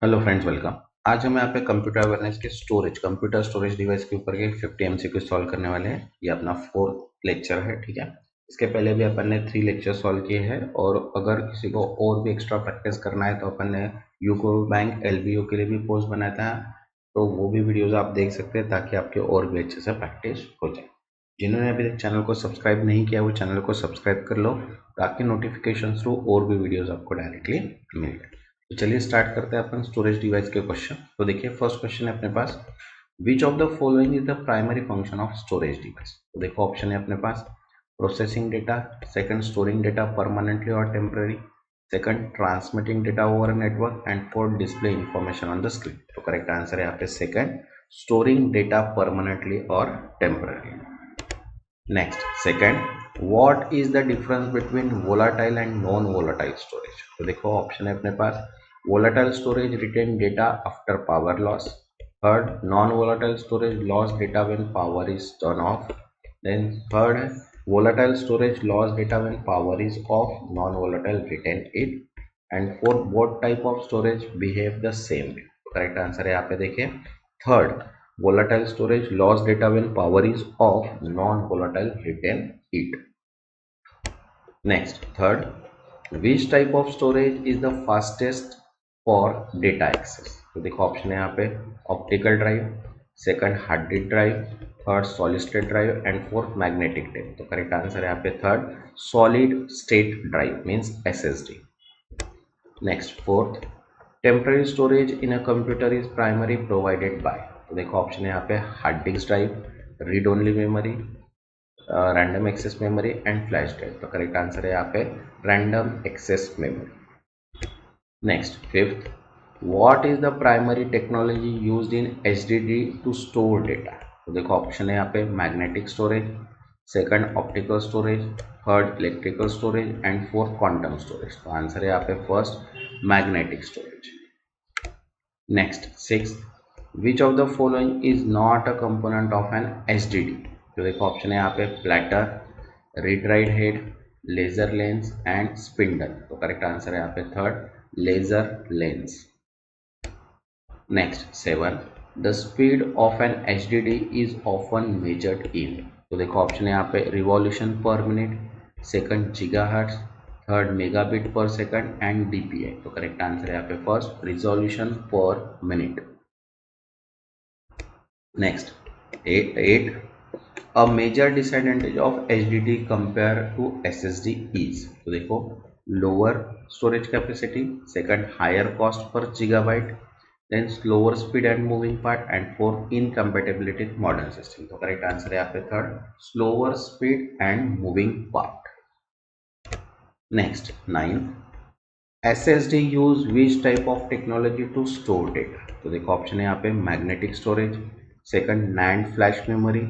Hello friends, welcome. आज हम यहाँ पे कंप्यूटर अवेयरनेस के कंप्यूटर स्टोरेज डिवाइस के ऊपर के 50 एमसीक्यू सॉल्व करने वाले हैं। ये अपना 4th लेक्चर है, ठीक है। इसके पहले भी अपन ने 3 लेक्चर सॉल्व किए हैं, और अगर किसी को और भी एक्स्ट्रा प्रैक्टिस करना है तो अपन ने यूको बैंक एलबीओ के लिए भी पोस्ट बनाया था, तो वो भी वीडियोज आप देख सकते हैं ताकि आपके और भी अच्छे से प्रैक्टिस हो जाए। जिन्होंने अभी तक चैनल को सब्सक्राइब नहीं किया वो चैनल को सब्सक्राइब कर लो ताकि नोटिफिकेशन थ्रू और भी वीडियोज आपको डायरेक्टली मिल जाए। तो चलिए स्टार्ट करते हैं अपन स्टोरेज डिवाइस के क्वेश्चन। तो देखिए फर्स्ट क्वेश्चन है अपने पास, which of the following is the primary function of storage device. तो देखो ऑप्शन है अपने पास, processing data, second storing data permanently और temporary, second transmitting data over network, and fourth display information on the screen. तो correct answer है यहाँ पे सेकंड, स्टोरिंग डेटा परमानेंटली और temporary. Next, second, what is the difference between volatile and non volatile storage. तो देखो option है अपने पास, volatile storage retain data after power loss, third non volatile storage loss data when power is turn off, then third है volatile storage loss data when power is off, non volatile retain it, and fourth both type of storage behave the same way। Correct answer है यहाँ पे देखिए third, volatile storage loss data when power is off, non volatile retain it। next, third, which type of storage is the fastest for data access। तो देखो option है यहाँ पे, optical drive, second hard disk drive, third solid state drive, and fourth magnetic tape. तो correct answer है यहाँ पे third, solid state drive means SSD. Next, fourth, temporary storage in a computer is primary provided by. तो देखो option है यहाँ पे, hard disk drive, read only memory, random access memory, and flash drive. तो correct answer है यहाँ पे random access memory. Next, fifth, what is the primary technology used in HDD to store data. तो देखो option है यहाँ पे, magnetic storage, second optical storage, third electrical storage, and fourth quantum storage. तो answer है यहाँ पे first, magnetic storage. Next, sixth, which of the following is not a component of an HDD. तो देखो ऑप्शन है यहाँ पे, platter, read write head, laser lens, and spindle. तो करेक्ट आंसर है यहाँ पे third, laser lens. Next, seven, the speed of an HDD is often measured in. तो देखो ऑप्शन है यहाँ पे, revolution per minute, second gigahertz, third megabit per second, and DPI. तो करेक्ट आंसर है यहाँ पे first, resolution per minute. Next, eight, a major disadvantage of HDD compare to SSD is. तो देखो, lower storage capacity, second higher cost per gigabyte, then slower speed and moving part, and fourth incompatibility with modern system. तो correct answer है यहाँ पे third, slower speed and moving part. Next, nine, SSD use which type of technology to store data. तो देखो option है यहाँ पे, magnetic storage, second NAND flash memory,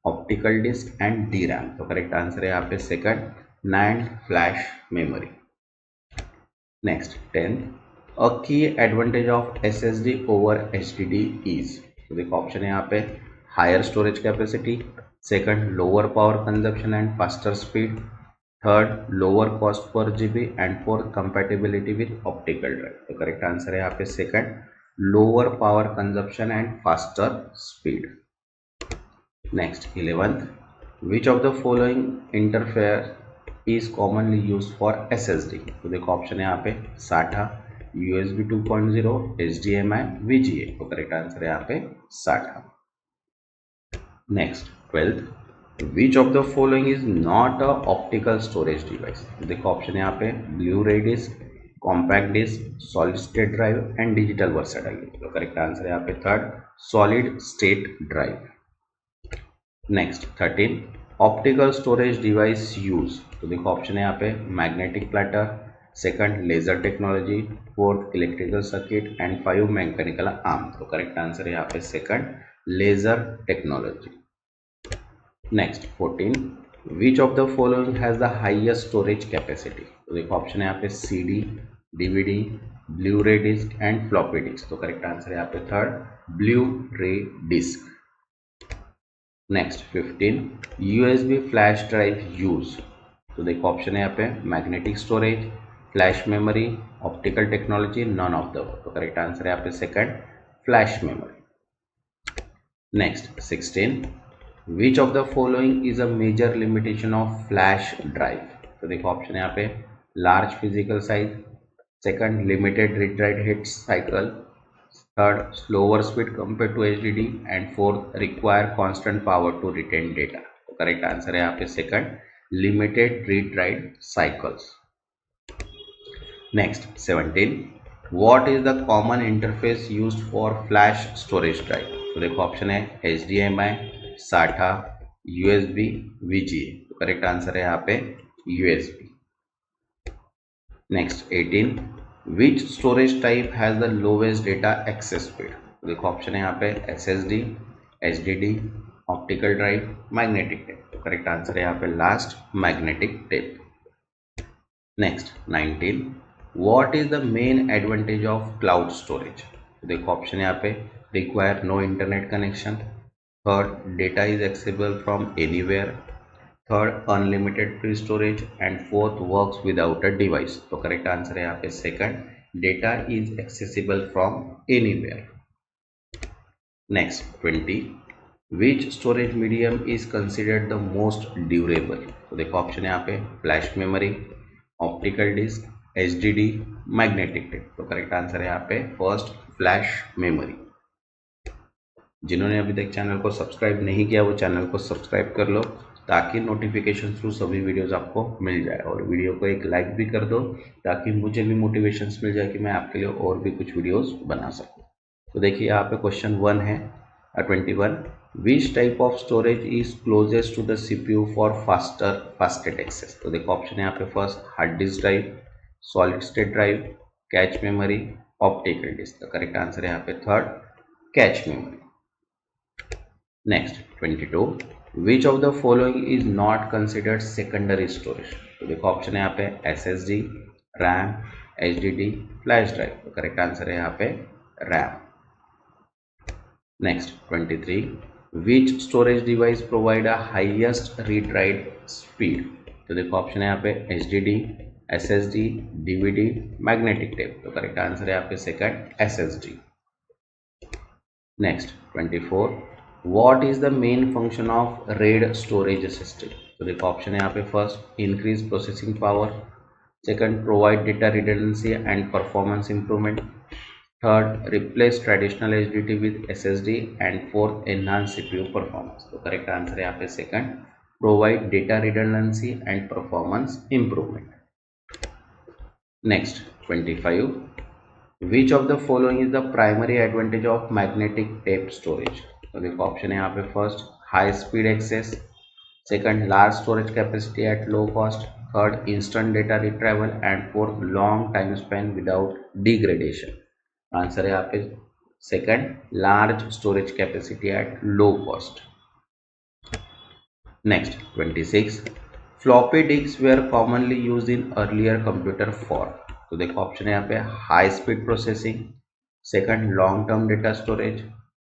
optical disc, and D RAM. तो correct answer है यहाँ पे second, NAND flash memory. Next, tenth, a key advantage of SSD over HDD is. तो देखो ऑप्शन है यहाँ पे, higher storage capacity, second lower power consumption and faster speed, third lower cost per GB, and fourth compatibility with optical drive. तो correct answer है यहाँ पे second, lower power consumption and faster speed. Next, 11th, which of the following interface is commonly use for SSD. तो देखो option है यहाँ पे, SATA, USB 2.0, HDMI, VGA. तो करेक्ट आंसर है यहाँ पे SATA. Next, 12th, which of the following is not a optical storage device. देखो ऑप्शन है यहाँ पे, blue ray disc, compact disc, solid state drive, and digital versatile. तो correct answer है यहाँ पे third, solid state drive. Next, 13, optical storage device use. तो देखो ऑप्शन है यहाँ पे, magnetic platter, second laser technology, fourth electrical circuit, and five mechanical arm. तो करेक्ट आंसर है यहाँ पे second, laser technology. Next, 14, which of the following has the highest storage capacity. तो देखो ऑप्शन है यहाँ पे, CD, DVD, Blu ray disc, and floppy disk. तो करेक्ट आंसर है यहाँ पे third, Blu ray disc. Next, 15, USB flash drive use. तो देखो ऑप्शन है यहाँ पे, magnetic storage, flash memory, optical technology, none of the, तो करेक्ट आंसर है यहाँ पे second flash memory. Next 16, which of the following is a major limitation of flash drive, तो देखो ऑप्शन है यहाँ पे large physical size, second limited read write hit cycle, third slower speed compare to HDD and fourth require constant power to retain data, तो correct answer है यहाँ पे second limited read write cycles. Next 17, what is the common interface used for flash storage drive, तो देखो option है HDMI, SATA, USB, VGA, तो correct answer है यहाँ पे USB। Next 18, which storage type has the lowest data access speed, तो देखो option है यहाँ पे SSD, HDD, optical drive, magnetic tape, तो करेक्ट आंसर है यहाँ पे last magnetic tape. Next 19, what is the main advantage of cloud storage, तो देखो ऑप्शन यहाँ पे require no internet connection, third data is accessible from anywhere, third unlimited free storage and fourth works without a device, तो correct answer है यहाँ पे second data is accessible from anywhere। Next 20, which storage medium is considered the most durable, तो देखो option है यहाँ पे flash memory, optical disc, HDD, magnetic tape, तो करेक्ट आंसर है यहाँ पे फर्स्ट फ्लैश मेमोरी। जिन्होंने अभी तक चैनल को सब्सक्राइब नहीं किया वो चैनल को सब्सक्राइब कर लो ताकि नोटिफिकेशन थ्रू सभी वीडियोस आपको मिल जाए, और वीडियो को एक लाइक भी कर दो ताकि मुझे भी मोटिवेशंस मिल जाए कि मैं आपके लिए और भी कुछ वीडियोस बना सकूं। तो देखिए यहाँ पे क्वेश्चन 1 है 21, which type of storage is closest to the CPU for fastest access, तो देखो ऑप्शन है यहाँ पे first hard disk drive, solid state drive, cache memory, optical disk, तो करेक्ट आंसर है यहाँ पे third cache memory. Next 22, which of the following is not considered secondary storage, तो देखो ऑप्शन है यहाँ पे SSD, RAM, HDD, flash drive, तो करेक्ट आंसर है यहाँ पे RAM. Next 23, which storage device provide a highest read write speed, तो देखो ऑप्शन है यहाँ पे HDD, SSD, DVD, magnetic tape, तो करेक्ट आंसर है यहाँ पे second SSD। Next 24, what is the main function of red storage system, तो देखो ऑप्शन है यहाँ पे first increase processing power, second provide data redundancy and performance improvement, third replace traditional HDD with SSD and fourth enhance CPU performance, तो correct answer है यहाँ पे second provide data redundancy and performance improvement. Next 25, which of the following is the primary advantage of magnetic tape storage, तो देखो option है यहाँ पे first high speed access, second large storage capacity at low cost, third instant data retrieval and fourth long time span without degradation, answer है यहाँ पे second large storage capacity at low cost. Next 26, floppy disc where commonly used in earlier computer for, तो देखो option है यहाँ पे high speed processing, second long term data storage,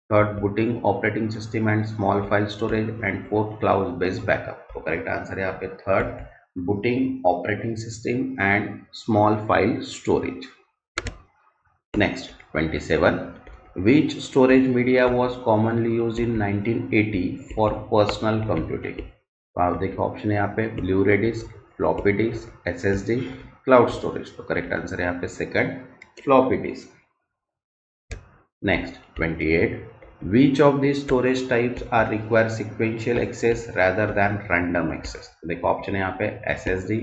third booting operating system and small file storage and fourth cloud based backup, तो correct answer है यहाँ पे third booting operating system and small file storage. Next 27, which storage media was commonly used in 1980 for personal computing, तो आप देखो option है यहाँ पे blue ray disk, floppy disk, SSD, cloud storage, तो करेक्ट आंसर है यहाँ पे second floppy disk. Next 28, which of these storage types are require sequential access rather than random access, तो देखो ऑप्शन है यहाँ पे SSD,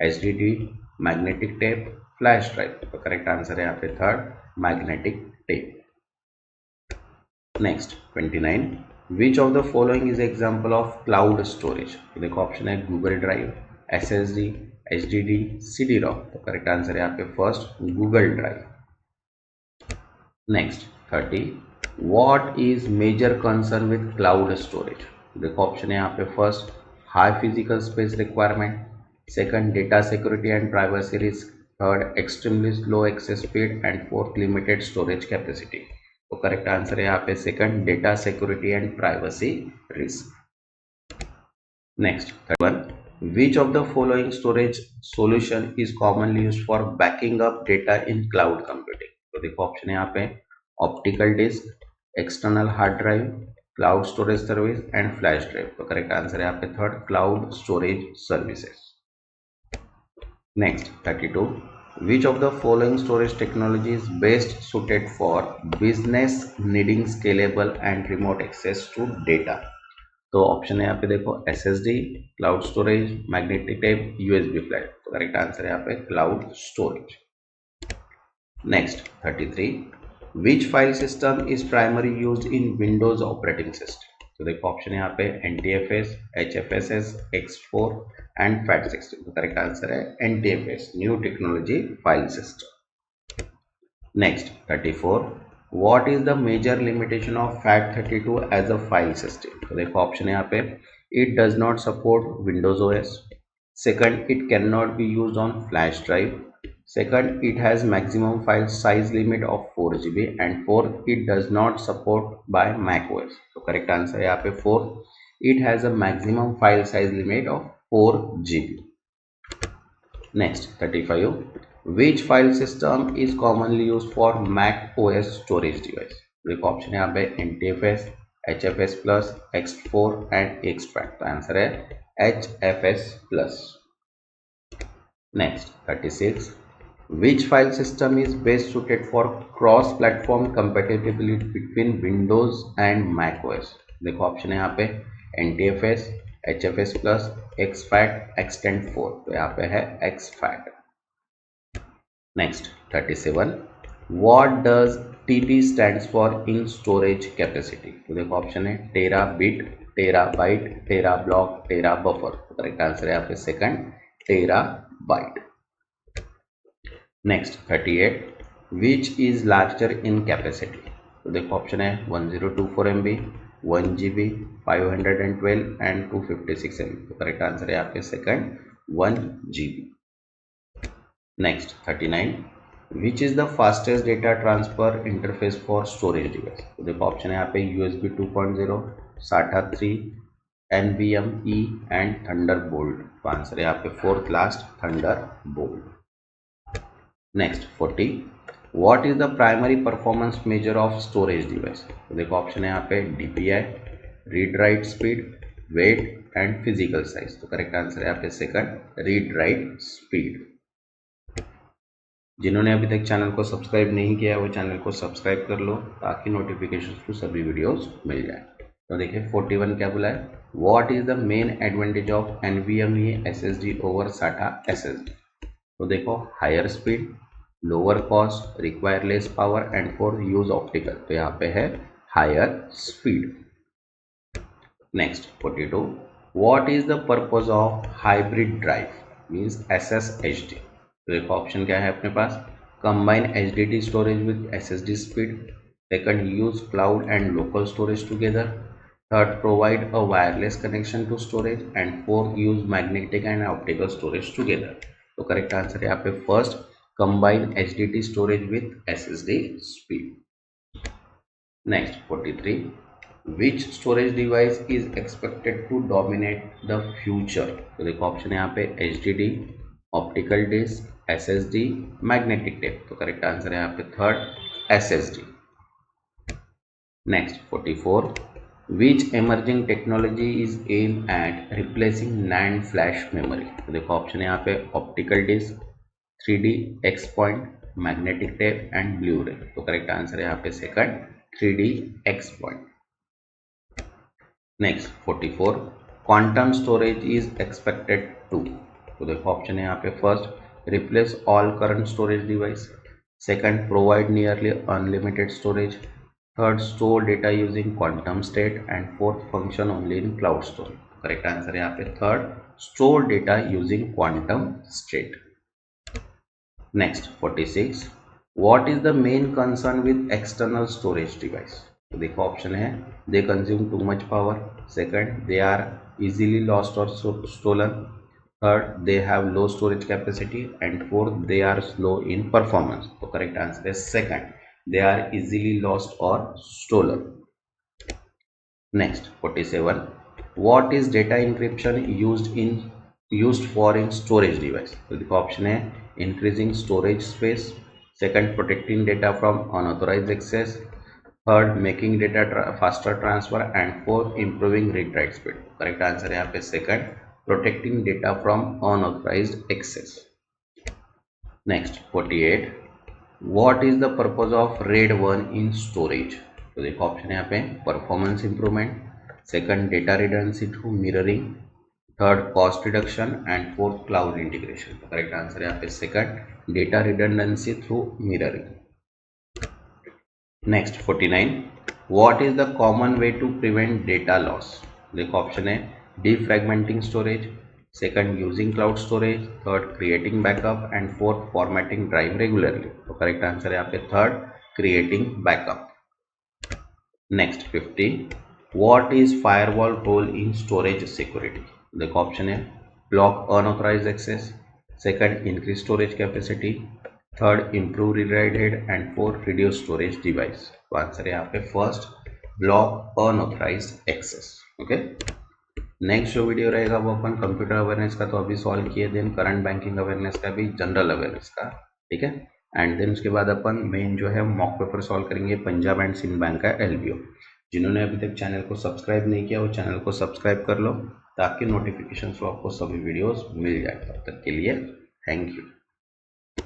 HDD, magnetic tape, flash drive, तो करेक्ट आंसर है यहाँ पे third magnetic tape. Next 29, which of the following is example of cloud storage, तो देखो ऑप्शन है Google drive, SSD, HDD, CD-ROM, तो करेक्ट आंसर है यहाँ पे first Google drive. Next 30, what is major concern with cloud storage, देखो option है यहाँ पे first high physical space requirement, second data security and privacy risk, third extremely slow access speed and fourth limited storage capacity, तो correct answer है यहाँ पे second data security and privacy risk. Next 31, which of the following storage solution is commonly used for backing up data in cloud computing? तो देखो option है यहाँ पे optical disk, external hard drive, cloud storage service and flash drive. तो correct answer है यहाँ पे third, cloud storage services. Next, 32. Which of the following storage technology is best suited for business needing scalable and remote access to data? तो option है यहाँ पे देखो SSD, cloud storage, magnetic tape, USB flash. तो correct answer है यहाँ पे cloud storage. Next 33. Which file system is primarily used in Windows operating system? तो देखो ऑप्शन है यहाँ पे NTFS, HFSS, X4 and FAT16। तो करेक्ट आंसर है NTFS, new technology file system. Next, 34. What is the major limitation of FAT32 as a file system? तो देखो option है यहाँ पे it does not support Windows OS. Second, it cannot be used on flash drive. Second, it has maximum file size limit of 4 GB. And fourth, it does not support by Mcqs. तो correct answer है यहाँ पे 4. It has a maximum file size limit of 4 GB. Next, 35. Which file system is commonly used for Mac OS storage device? देखो option है यहाँ पे NTFS, HFS plus, X4 and Extract। तो answer है HFS plus। Next, 36. Which file system is best suited for cross-platform compatibility between Windows and Mac OS? देखो option है यहाँ पे NTFS, HFS plus, XFAT, Extend 4। तो यहाँ पे है XFAT। Next, 37. What does TB stands for in storage capacity? तो देखो ऑप्शन है terabit, terabyte, tera block, tera buffer. तो करेक्ट आंसर है यहाँ पे second, terabyte. Next 38. Which is larger in capacity? तो देखो ऑप्शन है 1024 MB, 1 GB, 512 एंड 256 MB। तो करेक्ट आंसर है यहाँ पे second, 1 GB। Next, 39. Which is the fastest data transfer interface for storage device? तो देखो ऑप्शन है यहाँ पे USB 2.0, SATA 3, NVMe and Thunderbolt। तो आंसर है यहाँ पे fourth last, Thunderbolt। Next, 40. What is the primary performance measure of storage device? तो देखो ऑप्शन है यहाँ पे DPI, read write speed, weight and physical size। तो करेक्ट आंसर है यहाँ पे सेकंड, read write speed। जिन्होंने अभी तक चैनल को सब्सक्राइब नहीं किया है वो चैनल को सब्सक्राइब कर लो ताकि नोटिफिकेशन को सभी वीडियोस मिल जाए। तो देखिए 41 क्या बोला है, what is the main advantage of NVMe SSD over SATA SSD? तो देखो higher speed, lower cost, require less power and for use optical. तो यहाँ पे है higher speed. Next 42. What is the purpose of hybrid drive means SSHD? तो देखो option क्या है अपने पास, combine HDD storage with SSD speed. Second, use cloud and local storage together. Third, provide a wireless connection to storage and fourth, use magnetic and optical storage together. तो correct answer है यहाँ पे first, combine HDD storage with SSD speed. Next 43. Which storage device is expected to dominate the future? तो देखो option है यहाँ पे HDD, optical disk, SSD, magnetic tape. तो करेक्ट आंसर है यहाँ पे third, SSD। Next 44. Which emerging technology is aimed at replacing NAND flash memory? तो देखो ऑप्शन है यहाँ पे optical disk, 3D X point, magnetic tape and blu ray. तो करेक्ट आंसर है यहाँ पे second, 3D X point। Next 44. Quantum storage is expected to. तो देखो ऑप्शन है यहाँ पे first, replace all current storage device. Second, provide nearly unlimited storage. Third, store data using quantum state and fourth, function only in cloud storage. Correct answer है यहाँ पे third, store data using quantum state. Next 46. What is the main concern with external storage device? तो देखो option है, they consume too much power. Second, they are easily lost और stolen. Third, they have low storage capacity and fourth, they are slow in performance. तो correct answer है second, they are easily lost और stolen. Next 47. What is data encryption used in used for in storage device? तो देखो option है increasing storage space, second protecting data from unauthorized access, third making data faster transfer, and fourth improving read write speed. Correct answer है यहाँ पे second, protecting data from unauthorized access. Next 48, what is the purpose of RAID 1 in storage? तो देखो option है यहाँ पे performance improvement, second data redundancy through mirroring, third cost reduction, and fourth cloud integration. तो correct answer है यहाँ पे second, data redundancy through mirroring. Next 49, what is the common way to prevent data loss? देखो option है defragmenting storage, second using cloud storage, third creating backup, and fourth formatting drive regularly. तो correct answer है यहाँ पे third, creating backup. Next 50, what is firewall role in storage security? देखो option है block unauthorized access, second increase storage capacity, third improve read write head, and fourth reduce storage device. तो answer है यहाँ पे first, block unauthorized access. Okay, next जो video रहेगा वो अपन computer awareness का तो अभी सॉल्व किए, देन करंट बैंकिंग अवेयरनेस का भी, जनरल अवेयरनेस का. ठीक है, एंड देन उसके बाद अपन मेन जो है मॉक पेपर सॉल्व करेंगे पंजाब एंड सिंध बैंक का एलबीओ. जिन्होंने अभी तक चैनल को सब्सक्राइब नहीं किया वो चैनल को सब्सक्राइब कर लो ताकि नोटिफिकेशन आपको सभी वीडियोस मिल जाए. तब तक के लिए थैंक यू.